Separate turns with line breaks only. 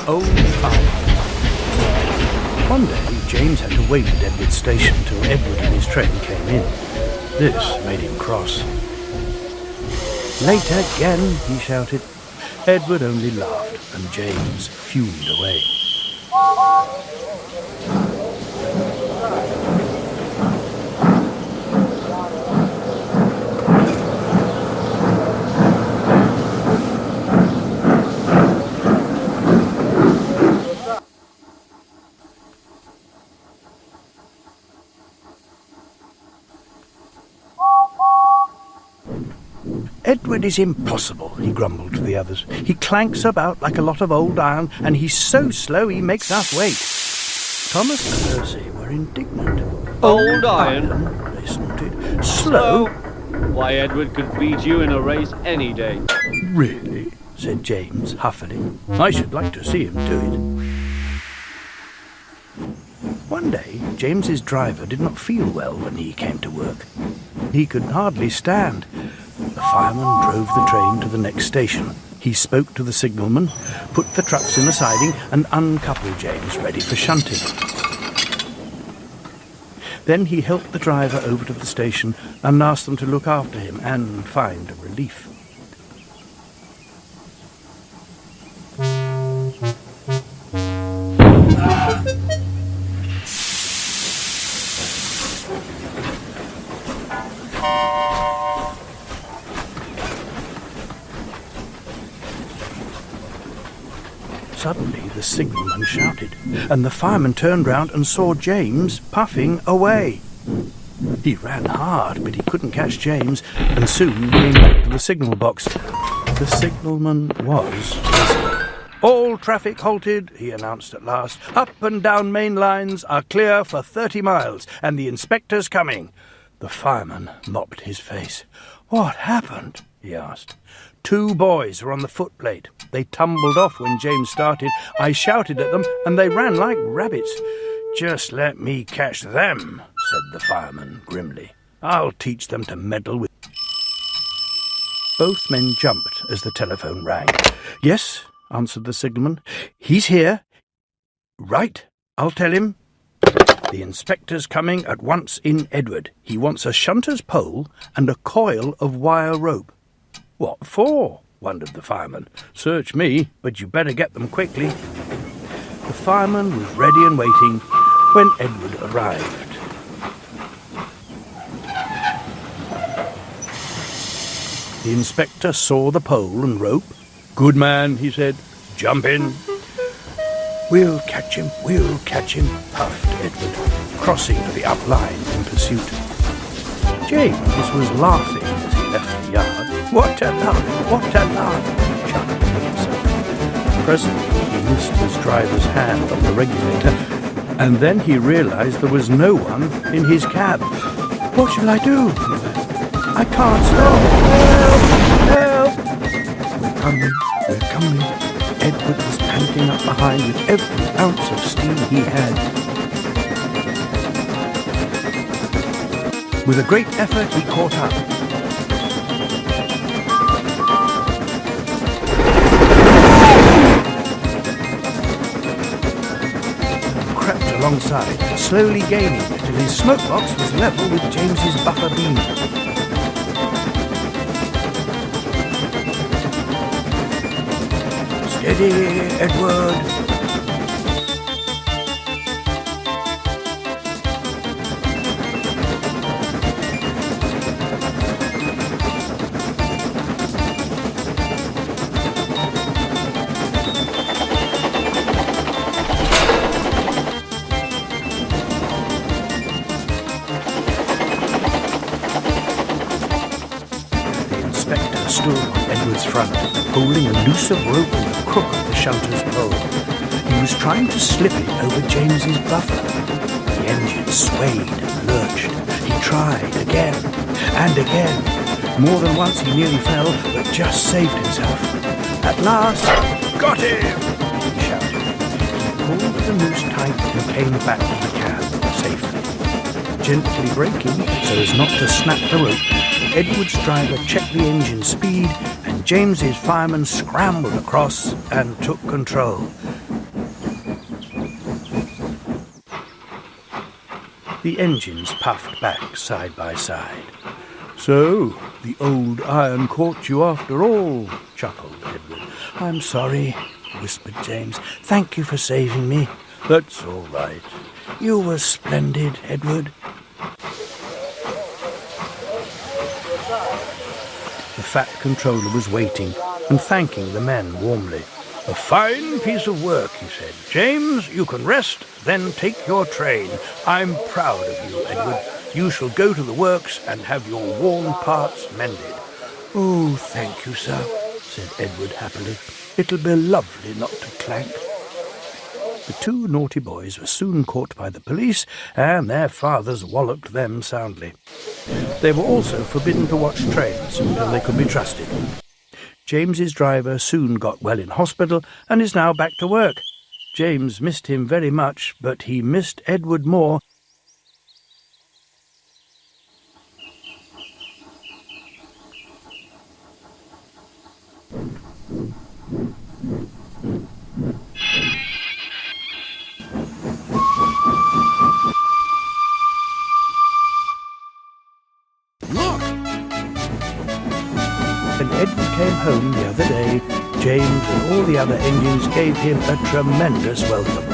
Old Power. One day, James had to wait at Edward's station till Edward and his train came in. This made him cross. "Late again," he shouted. Edward only laughed, and James fumed away. "Edward is impossible," he grumbled to the others. "He clanks about like a lot of old iron, and he's so slow he makes us wait." Thomas and Percy were indignant.
"Old iron?"
They snorted. "Slow?
Why, Edward could beat you in a race any day."
"Really?" said James huffily. "I should like to see him do it." One day, James's driver did not feel well when he came to work. He could hardly stand. The fireman drove the train to the next station. He spoke to the signalman, put the trucks in the siding, and uncoupled James, ready for shunting. Then he helped the driver over to the station and asked them to look after him and find a relief. Suddenly the signalman shouted, and the fireman turned round and saw James puffing away. He ran hard, but he couldn't catch James, and soon came back to the signal box. The signalman was puzzled. "All traffic halted," he announced at last. "Up and down main lines are clear for 30 miles, and the inspector's coming." The fireman mopped his face. "What happened?" he asked. "Two boys were on the footplate. They tumbled off when James started. I shouted at them, and they ran like rabbits." "Just let me catch them," said the fireman grimly. "I'll teach them to meddle with..." Both men jumped as the telephone rang. "Yes," answered the signalman. "He's here." "Right, I'll tell him. The inspector's coming at once in Edward. He wants a shunter's pole and a coil of wire rope." "What for?" wondered the fireman. "Search me, but you better get them quickly." The fireman was ready and waiting when Edward arrived. The inspector saw the pole and rope. "Good man," he said. "Jump in." We'll catch him," puffed Edward, crossing to the up line in pursuit. James was laughing as he left the yard. What a lark, he chuckled to himself. Presently he missed his driver's hand on the regulator, and then he realized there was no one in his cab. "What shall I do?" he said. "I can't stop. Help! Help!" We're coming. Edward was panting up behind with every ounce of steam he had. With a great effort, he caught up. Crept alongside, slowly gaining till his smoke box was level with James's buffer beam. "Steady, Edward!" The inspector stood on Edward's front, holding a noose of rope in the crook of the shunter's pole. He was trying to slip it over James's buffer. The engine swayed and lurched. He tried again and again. More than once he nearly fell, but just saved himself. At last, got him! He shouted. He pulled the noose tight and came back to the cab safely. Gently braking so as not to snap the rope, Edward's driver checked the engine speed, and James's fireman scrambled across and took control. The engines puffed back side by side. "So, the old iron caught you after all," chuckled Edward. "I'm sorry," whispered James. "Thank you for saving me." "That's all right." "You were splendid, Edward." The fat controller was waiting and thanking the men warmly. "A fine piece of work," he said. "James, you can rest, then take your train. I'm proud of you, Edward. You shall go to the works and have your worn parts mended." "Oh, thank you, sir," said Edward happily. "It'll be lovely not to clank." The two naughty boys were soon caught by the police, and their fathers walloped them soundly. They were also forbidden to watch trains until they could be trusted. James's driver soon got well in hospital and is now back to work. James missed him very much, but he missed Edward more. When Edward came home the other day, James and all the other engines gave him a tremendous welcome.